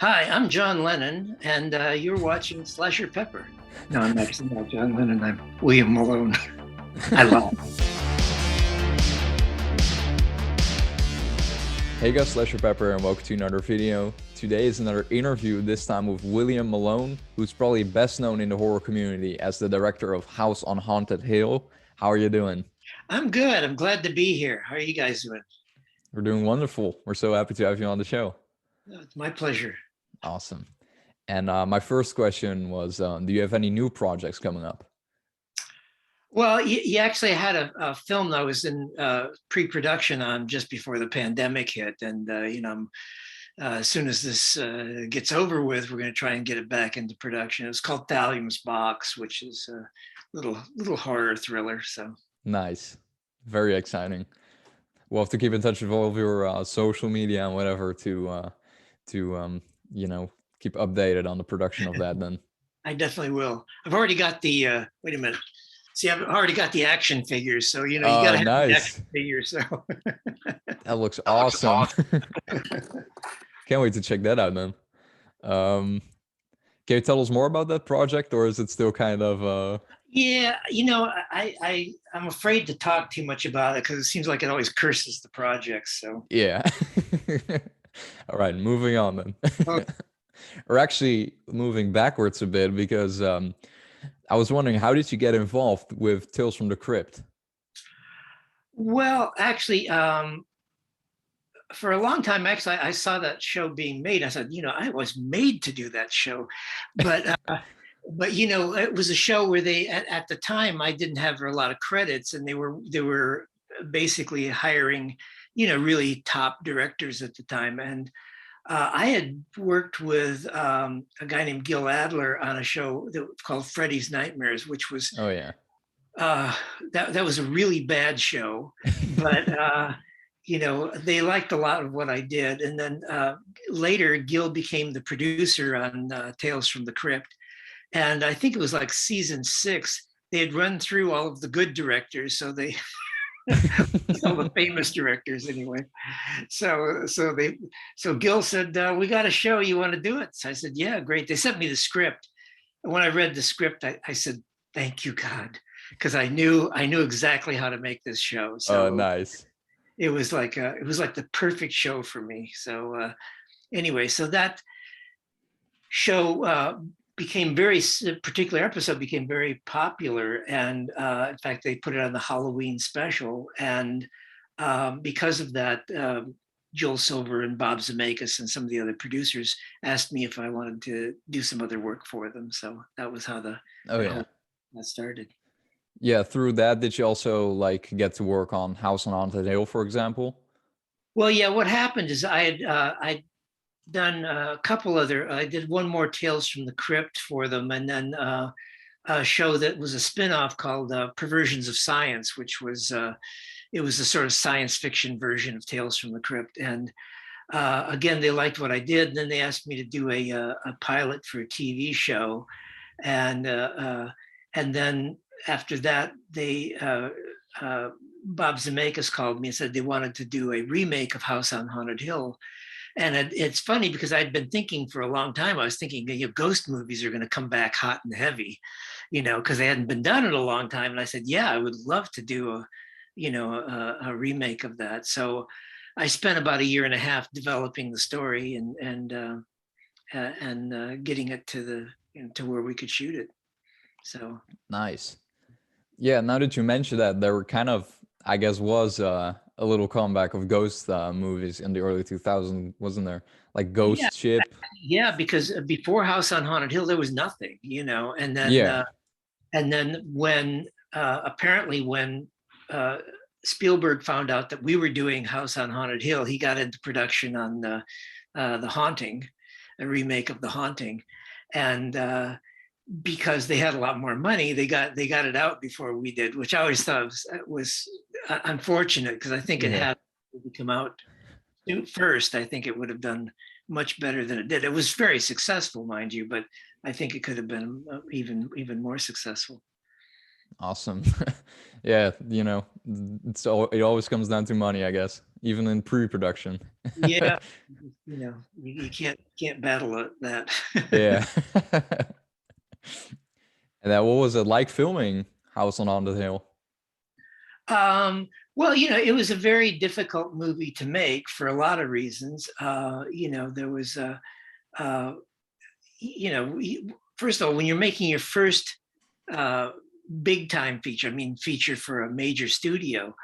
Hi, I'm John Lennon, and you're watching Slasher Pepper. No, I'm actually not John Lennon. I'm William Malone. I lied. Hey guys, Slasher Pepper and welcome to another video. Today is another interview, this time with William Malone, who's probably best known in the horror community as the director of House on Haunted Hill. How are you doing? I'm good. I'm glad to be here. How are you guys doing? We're doing wonderful. We're so happy to have you on the show. It's my pleasure. Awesome. And my first question was, do you have any new projects coming up? Well, you actually had a film that I was in pre-production on just before the pandemic hit, and as soon as this gets over with, we're going to try and get it back into production. It's called Thallium's Box, which is a little horror thriller. So. Nice. Very exciting. We'll have to keep in touch with all of your social media and whatever to keep updated on the production of that then. I definitely will. I've already got the wait a minute. See, I've already got the action figures, so you got to have the Nice. action figures. So That looks awesome. Can't wait to check that out then. Um, can you tell us more about that project, or is it still kind of yeah, I'm afraid to talk too much about it because it seems like it always curses the project. So yeah. All right, moving on then. well, Or actually moving backwards a bit because I was wondering, how did you get involved with Tales from the Crypt? actually, for a long time, actually, I saw that show being made. I said, I was made to do that show, but it was a show where they at the time I didn't have a lot of credits, and they were basically hiring, really top directors at the time, and I had worked with a guy named Gil Adler on a show that was called Freddy's Nightmares, which was Oh yeah. uh, that was a really bad show, but they liked a lot of what I did. And then later, Gil became the producer on Tales from the Crypt, and I think it was like season 6. They had run through all of the good directors, so they all the famous directors anyway. So Gil said, "We got a show. You want to do it?" So I said, "Yeah, great." They sent me the script, and when I read the script, I said, "Thank you, God," because I knew exactly how to make this show. So Nice. it was like the perfect show for me. So anyway, so that show became very particular episode became very popular, and in fact they put it on the Halloween special, and because of that, Joel Silver and Bob Zemeckis and some of the other producers asked me if I wanted to do some other work for them. So that was how Oh that yeah. whole that started. Yeah, through that, did you also like get to work on House on Haunted Hill, for example? Well, yeah, what happened is I'd done a couple other. I did one more Tales from the Crypt for them, and then a show that was a spin-off called Perversions of Science, which was it was a sort of science fiction version of Tales from the Crypt. And again, they liked what I did. And then they asked me to do a pilot for a TV show, and then after that, they Bob Zemeckis called me and said they wanted to do a remake of House on Haunted Hill. And it's funny because I'd been thinking for a long time. I was thinking, ghost movies are going to come back hot and heavy, because they hadn't been done in a long time. And I said, yeah, I would love to do a remake of that. So I spent about a year and a half developing the story and getting it to where we could shoot it. So Nice. Yeah, now that you mentioned that, there were kind of, I guess, was a little comeback of ghost movies in the early 2000s, wasn't there? Like yeah, Ghost Ship. yeah, because before House on Haunted Hill, there was nothing, Yeah. and then when apparently when Spielberg found out that we were doing House on Haunted Hill, he got into production on the Haunting, a remake of The Haunting, and because they had a lot more money, they got it out before we did, which I always thought was unfortunate because I think it Yeah. had to come out first. I think it would have done much better than it did. It was very successful, mind you, but I think it could have been even more successful. Awesome. Yeah, it always comes down to money, I guess, even in pre-production. Yeah, you can't battle that. Yeah. And then what was it like filming House on Haunted Hill? Well, it was a very difficult movie to make for a lot of reasons. There was uh, first of all, when you're making your first uh, big time feature, I mean, feature for a major studio,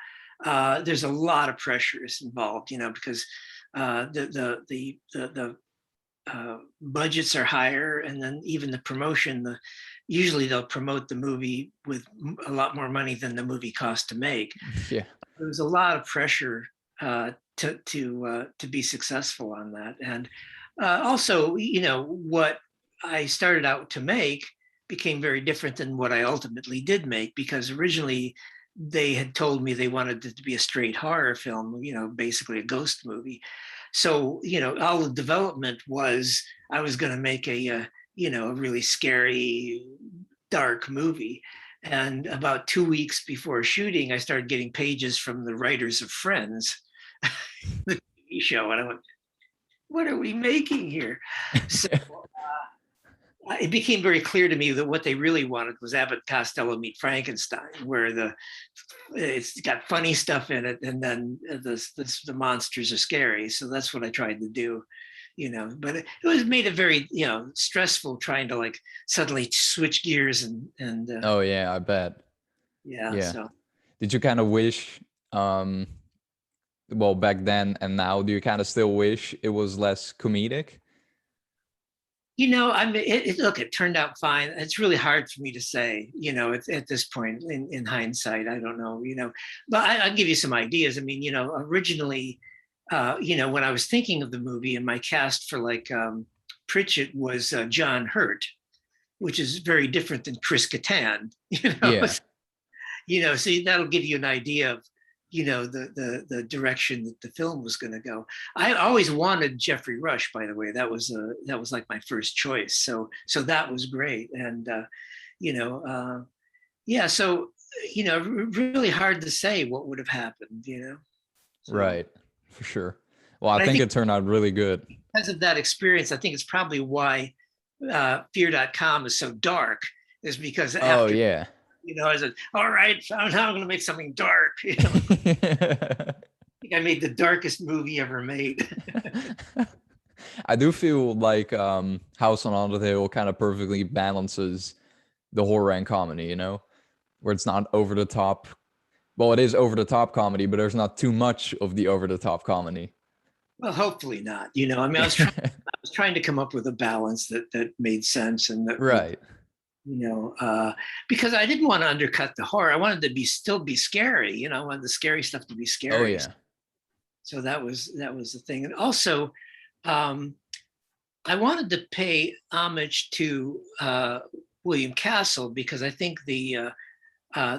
there's a lot of pressures involved, because the budgets are higher, and then even the promotion, usually they'll promote the movie with a lot more money than the movie cost to make. Yeah. There was a lot of pressure to be successful on that, and also, what I started out to make became very different than what I ultimately did make, because originally they had told me they wanted it to be a straight horror film, basically a ghost movie. So, all the development was I was going to make a really scary, dark movie. And about 2 weeks before shooting, I started getting pages from the writers of Friends, the TV show. And I went, what are we making here? So it became very clear to me that what they really wanted was Abbott Costello meet Frankenstein, where it's got funny stuff in it, and then the monsters are scary. So that's what I tried to do, But it was made it very stressful trying to like suddenly switch gears and Oh yeah, I bet. yeah. Yeah. So Did you kind of wish, well, back then and now, do you kind of still wish it was less comedic? I mean, look, it turned out fine. It's really hard for me to say, at this point in hindsight. I don't know, but I'll give you some ideas. I mean, originally, when I was thinking of the movie, and my cast for like Pritchett was John Hurt, which is very different than Chris Kattan, Yeah. So that'll give you an idea of, the direction that the film was going to go. I always wanted Jeffrey Rush, by the way. That was like my first choice. So that was great. And yeah. So really hard to say what would have happened. So, Right. For sure. Well, I but I think think it turned out really good. because of that experience, I think it's probably why Fear.com is so dark. Is because Oh after yeah. I said, all right, now I'm going to make something dark. I think I made the darkest movie ever made. I do feel like House on Haunted Hill kind of perfectly balances the horror and comedy, where it's not over the top. Well, it is over the top comedy, but there's not too much of the over the top comedy. Well, hopefully not. I mean, I was trying to come up with a balance that made sense, and that would, Right. because I didn't want to undercut the horror. I wanted to still be scary. I wanted the scary stuff to be Oh scary. yeah. So that was the thing. And also, um, I wanted to pay homage to William Castle, because I think the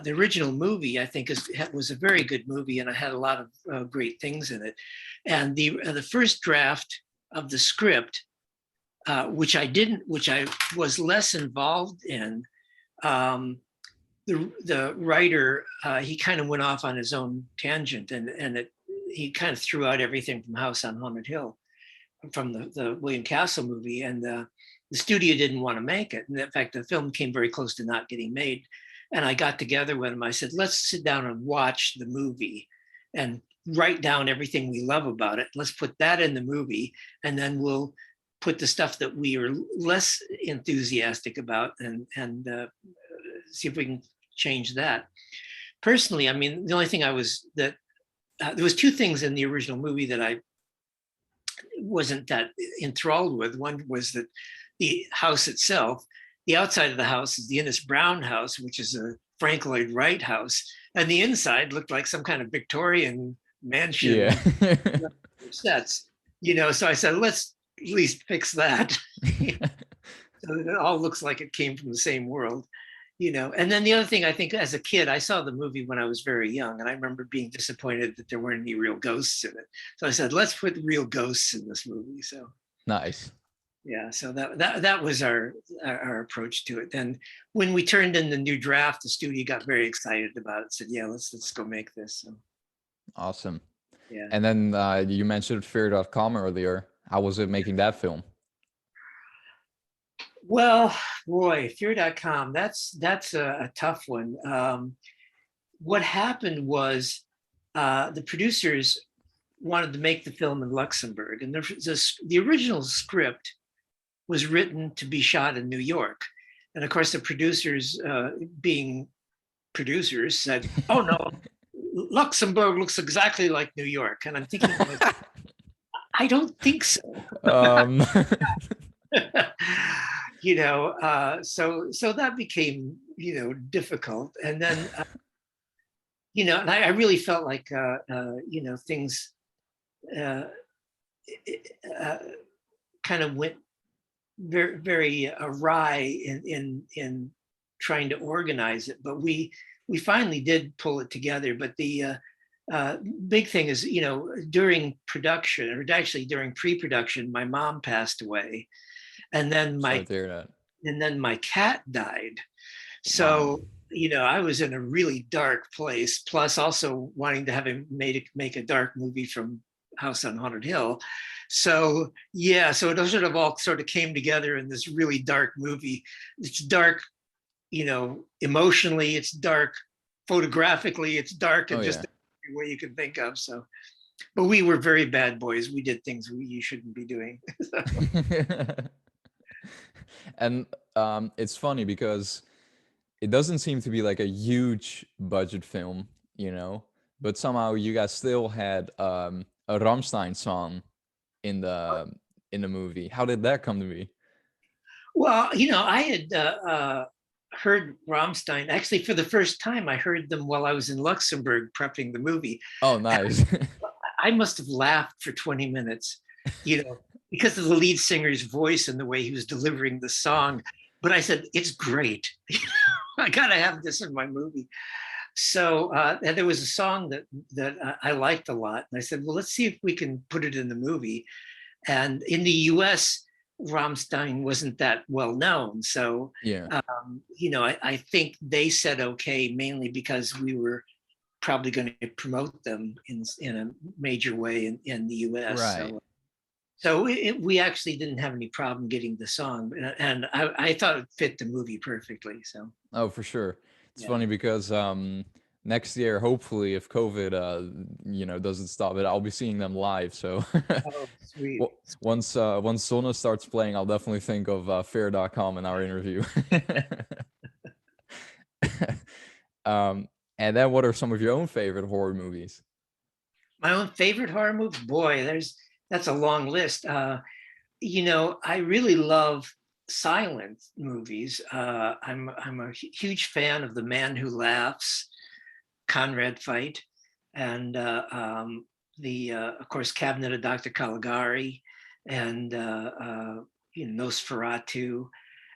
original movie, I think, was a very good movie, and it had a lot of great things in it. And the first draft of the script, which I was less involved in, the writer, he kind of went off on his own tangent, and he kind of threw out everything from House on Haunted Hill, from the William Castle movie, and the studio didn't want to make it. And in fact, the film came very close to not getting made. And I got together with him. I said, let's sit down and watch the movie and write down everything we love about it. Let's put that in the movie, and then we'll put the stuff that we are less enthusiastic about, and see if we can change that. Personally, I mean, the only thing there was two things in the original movie that I wasn't that enthralled with. One was that the house itself, the outside of the house is the Innes Brown house, which is a Frank Lloyd Wright house, and the inside looked like some kind of Victorian mansion Yeah. sets. So I said, let's at least fix that. So that it all looks like it came from the same world. And then the other thing, I think, as a kid, I saw the movie when I was very young, and I remember being disappointed that there weren't any real ghosts in it. So I said, let's put real ghosts in this movie. So Nice. yeah. So that was our approach to it. Then when we turned in the new draft, the studio got very excited about it. Said, "Yeah, let's go make this." So Awesome. yeah. And then you mentioned Fear.com earlier. How was it making that film? Well, boy, Fear.com, that's a tough one. What happened was the producers wanted to make the film in Luxembourg, and the original script was written to be shot in New York. And of course, the producers, being producers, said, "Oh no, Luxembourg looks exactly like New York." And I'm thinking, I don't think so. um, So that became difficult. And then and I really felt like things uh, uh, kind of went very very awry in trying to organize it. But we finally did pull it together. But the big thing is, during production, or actually during pre-production, my mom passed away, and then sorry to hear that. my cat died. Wow. So I was in a really dark place. Plus, also wanting to have him make a dark movie from House on Haunted Hill. So yeah, so it sort of all sort of came together in this really dark movie. It's dark, emotionally. It's dark photographically. It's dark in Oh just yeah. every way you can think of. So, but we were very bad boys. We did things you shouldn't be doing. And it's funny because it doesn't seem to be like a huge budget film, but somehow you guys still had a Rammstein song in the movie. How did that come to be? Well, I had heard Rammstein. Actually, for the first time, I heard them while I was in Luxembourg prepping the movie. Oh, nice. I must have laughed for 20 minutes, because of the lead singer's voice and the way he was delivering the song. But I said, it's great. I gotta have this in my movie. So and there was a song that I liked a lot, and I said, well, let's see if we can put it in the movie. And in the U.S., Rammstein wasn't that well known, so Yeah. I think they said okay, mainly because we were probably going to promote them in a major way in the U.S. Right. So we actually didn't have any problem getting the song, and I thought it fit the movie perfectly. So Oh, for sure. It's yeah. funny because next year, hopefully, if COVID doesn't stop it, I'll be seeing them live. So Oh, sweet. well, once Sona starts playing, I'll definitely think of Fear.com in our interview. um, and then, what are some of your own favorite horror movies? My own favorite horror movie, boy, that's a long list. I really love silent movies. I'm a huge fan of The Man Who Laughs, Conrad Veidt, and the of course Cabinet of Dr. Caligari, and Nosferatu,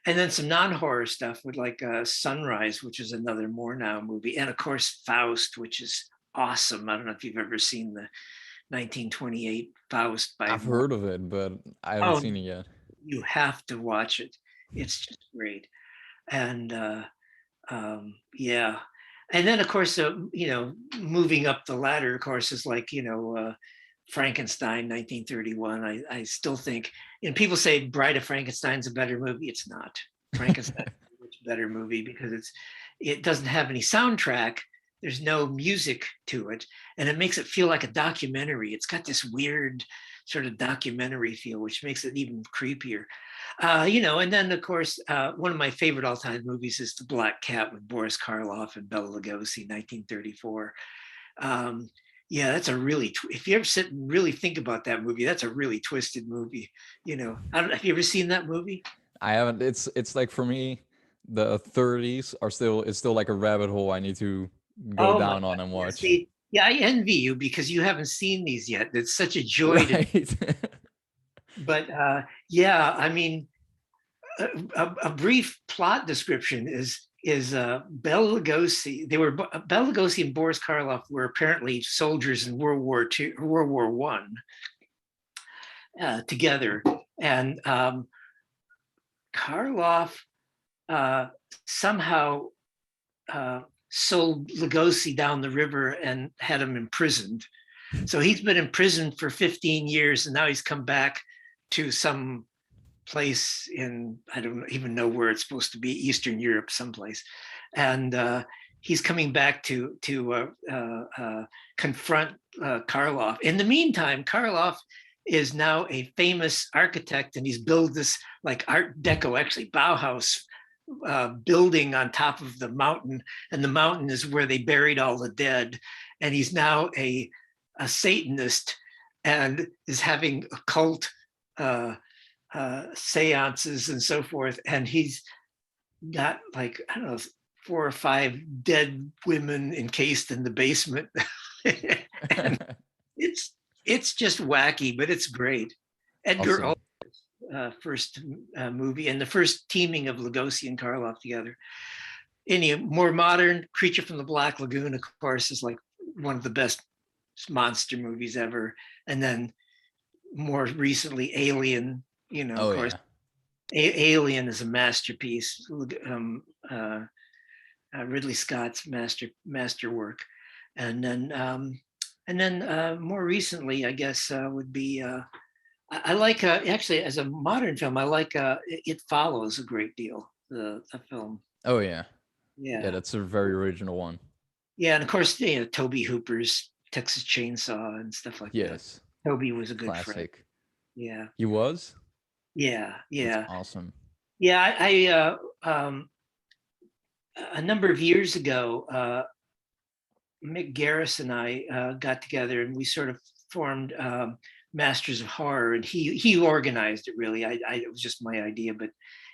and then some non-horror stuff with like Sunrise, which is another Murnau movie, and of course Faust, which is awesome. I don't know if you've ever seen the 1928 Faust by I've heard of it, but I haven't Oh, seen it yet. you have to watch it. It's just great. And yeah. And then of course, moving up the ladder, of course, is like, Frankenstein, 1931. I still think, people say Bride of Frankenstein's a better movie. It's not. Frankenstein is a much better movie because it doesn't have any soundtrack. There's no music to it, and it makes it feel like a documentary. It's got this weird sort of documentary feel, which makes it even creepier. And then of course, one of my favorite all-time movies is The Black Cat with Boris Karloff and Bela Lugosi, 1934. Yeah, that's a really, if you ever sit and really think about that movie, that's a really twisted movie. Have you ever seen that movie? I haven't. It's like for me, the 30s are still it's still like a rabbit hole I need to go Oh my down on God. and Yeah, watch. see, yeah, I envy you because you haven't seen these yet. It's such a joy to, Right. but yeah, I mean, a brief plot description is Bela Lugosi. Bela Lugosi and Boris Karloff were apparently soldiers in World War One together, and Karloff somehow sold Lugosi down the river and had him imprisoned. So he's been imprisoned for 15 years, and now he's come back to some place in, I don't even know where it's supposed to be, Eastern Europe, someplace. And he's coming back to confront Karloff. In the meantime, Karloff is now a famous architect, and he's built this like Art Deco, actually Bauhaus building on top of the mountain, and the mountain is where they buried all the dead. And he's now a Satanist and is having occult seances and so forth. And he's got like, I don't know, 4 or 5 dead women encased in the basement. And it's just wacky, but it's great. Edgar Awesome. first movie, and the first teaming of Lugosi and Karloff together. Any more modern, Creature from the Black Lagoon, of course, is like one of the best monster movies ever. And then more recently, Alien, of Oh course. yeah. Alien is a masterpiece. Ridley Scott's masterwork. And then more recently, I guess, would be I like actually, as a modern film, I like It Follows a great deal. The film. Oh yeah. Yeah. Yeah, that's a very original one. Yeah, and of course, Tobe Hooper's Texas Chainsaw and stuff like that. Yes. Tobe was a good friend. Classic. Yeah. He was? Yeah. That's Yeah. awesome. Yeah. I a number of years ago, Mick Garris and I got together, and we sort of formed Masters of Horror, and he organized it. Really, it was just my idea, but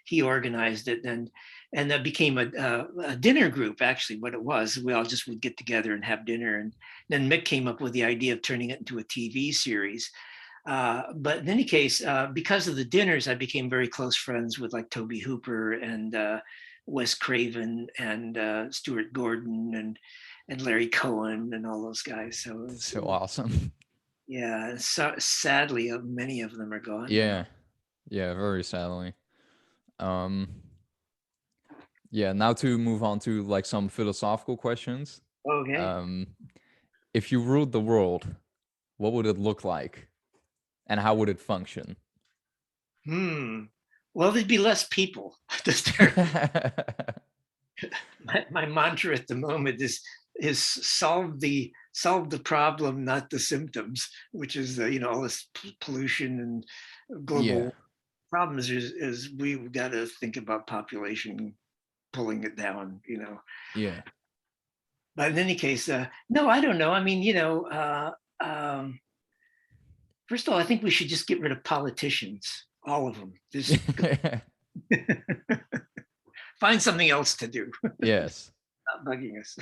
he organized it, and that became a dinner group. Actually, what it was, we all just would get together and have dinner, and then Mick came up with the idea of turning it into a TV series. But in any case, because of the dinners, I became very close friends with like Tobe Hooper and Wes Craven and Stuart Gordon and Larry Cohen and all those guys. So awesome. Yeah, so sadly, many of them are gone. Yeah. Yeah, very sadly. Yeah, now to move on to like some philosophical questions. Okay. If you ruled the world, what would it look like? And how would it function? Well, there'd be less people to start. My mantra at the moment is solve the problem, not the symptoms, which is all this pollution and global problems. Is we've got to think about population, pulling it down. Yeah. But in any case, no, I don't know. I mean, first of all, I think we should just get rid of politicians, all of them. Just find something else to do. Yes. Not bugging us.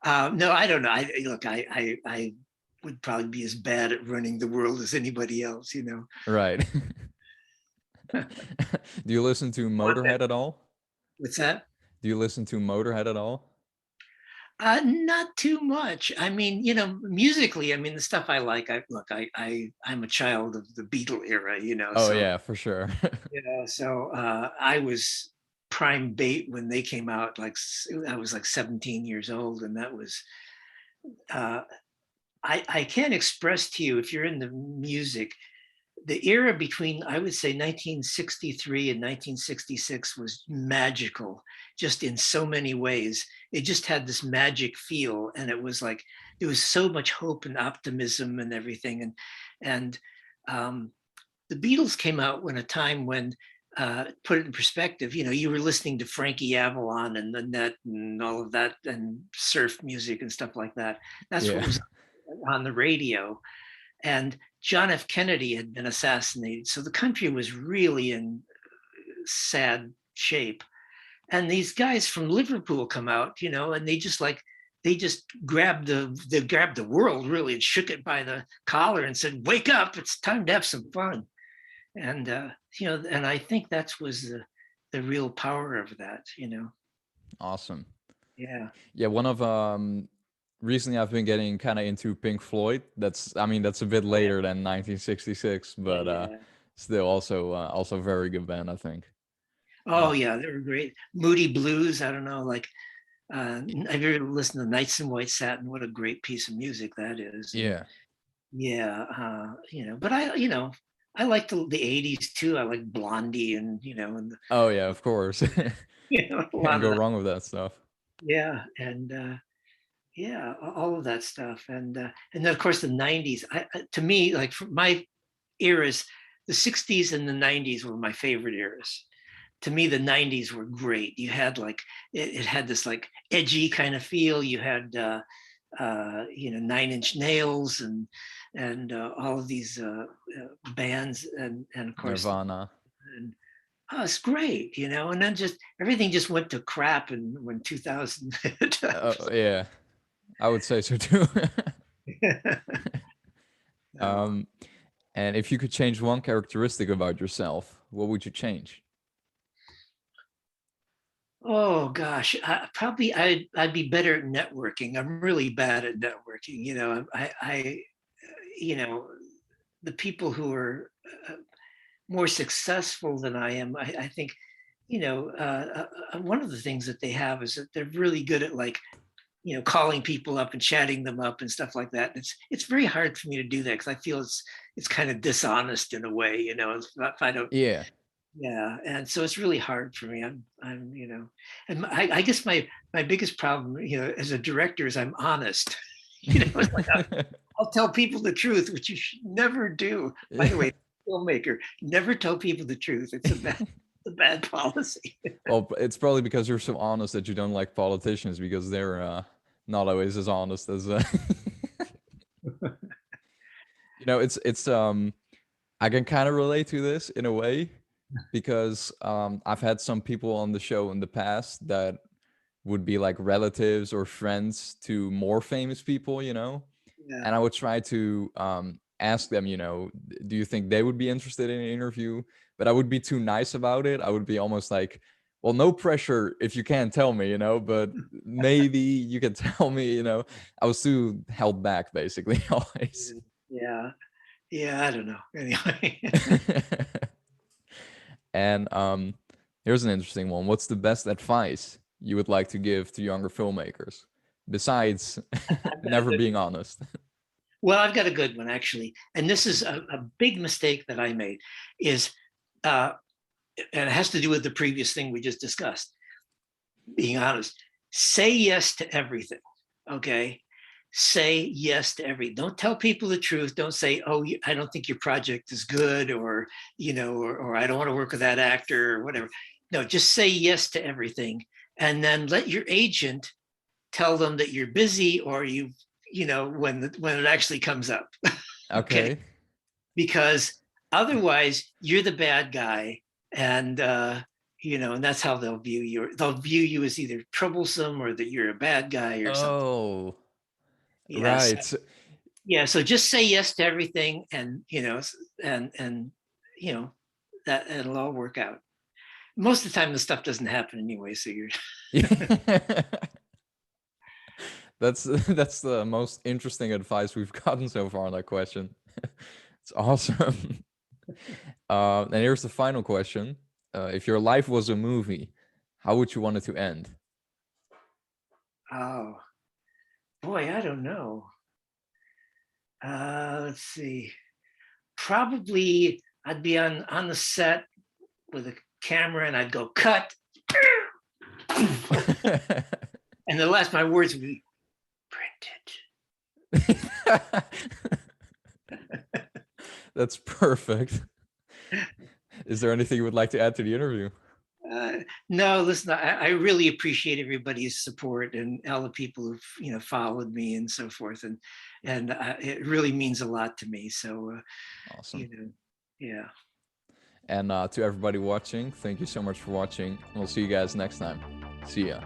No, I don't know. I would probably be as bad at running the world as anybody else. Right. Do you listen to Motorhead at all? What's that? Do you listen to Motorhead at all? Not too much. I mean, musically, I mean, the stuff I like. I'm a child of the Beatle era. Oh so, yeah, for sure. So I was prime bait when they came out. Like I was like 17 years old, and that was. I can't express to you, if you're in the music, the era between, I would say, 1963 and 1966 was magical, just in so many ways. It just had this magic feel, and it was like there was so much hope and optimism and everything. And the Beatles came out when a time when, put it in perspective, you were listening to Frankie Avalon and the Net and all of that, and surf music and stuff like that. That's what was on the radio. And John F. Kennedy had been assassinated. So the country was really in sad shape. And these guys from Liverpool come out, and they just grabbed the world really and shook it by the collar and said, "Wake up, it's time to have some fun." And, and I think that was the real power of that, Awesome. Yeah. Yeah, one of recently I've been getting kind of into Pink Floyd. That's a bit later than 1966, but still also a very good band, I think. Oh yeah, they were great. Moody Blues. I don't know, like have you ever listened to Nights in White Satin? What a great piece of music that is. And Yeah. yeah, but I like the 80s too. I like Blondie and and Oh yeah, of course. a Can't lot of go that. wrong with that stuff. Yeah, and yeah, all of that stuff. And then of course the 90s. To me, like for my eras, the 60s and the 90s were my favorite eras. To me, the 90s were great. You had like it had this like edgy kind of feel. You had Nine Inch Nails and all of these bands and of course Nirvana. and oh, it's great, and then just everything just went to crap and when 2000 hit. Yeah, I would say so too. No. um, and if you could change one characteristic about yourself, what would you change? Oh gosh, probably I'd be better at networking. I'm really bad at networking. I the people who are more successful than I am, I think, one of the things that they have is that they're really good at like, calling people up and chatting them up and stuff like that. It's very hard for me to do that because I feel it's kind of dishonest in a way, if I don't. Yeah. Yeah, and so it's really hard for me. And I guess my biggest problem, as a director is I'm honest. It's like I'll tell people the truth, which you should never do. By the way, filmmaker, never tell people the truth. It's a bad policy. Well, it's probably because you're so honest that you don't like politicians because they're not always as honest as. It's I can kind of relate to this in a way because I've had some people on the show in the past that would be like relatives or friends to more famous people, Yeah. and I would try to ask them, do you think they would be interested in an interview? But I would be too nice about it. I would be almost like, well, no pressure if you can't tell me, but maybe you can tell me, I was too held back basically always. Yeah. Yeah. I don't know. Anyway. And here's an interesting one. What's the best advice you would like to give to younger filmmakers besides never being honest? Well, I've got a good one actually, and this is a big mistake that I made. Is uh, and it has to do with the previous thing we just discussed. Being honest, say yes to everything. Okay, say yes to everything. Don't tell people the truth. Don't say, "Oh, I don't think your project is good," or or I don't want to work with that actor or whatever. No, just say yes to everything, and then let your agent tell them that you're busy or when it actually comes up. Okay, Okay. because otherwise you're the bad guy, and and that's how they'll view you as either troublesome or that you're a bad guy or something. Oh, Yes. right. Yeah, so just say yes to everything, and and you know that it'll all work out. Most of the time the stuff doesn't happen anyway, so you're Yeah. That's the most interesting advice we've gotten so far on that question. It's awesome. And here's the final question. If your life was a movie, how would you want it to end? oh boy, I don't know. Let's see. Probably I'd be on the set with a camera and I'd go cut. And the last my words would be printed. That's perfect. Is there anything you would like to add to the interview? No, listen, I really appreciate everybody's support and all the people who've followed me and so forth, and it really means a lot to me. So Awesome. Yeah. And to everybody watching, thank you so much for watching. We'll see you guys next time. See ya.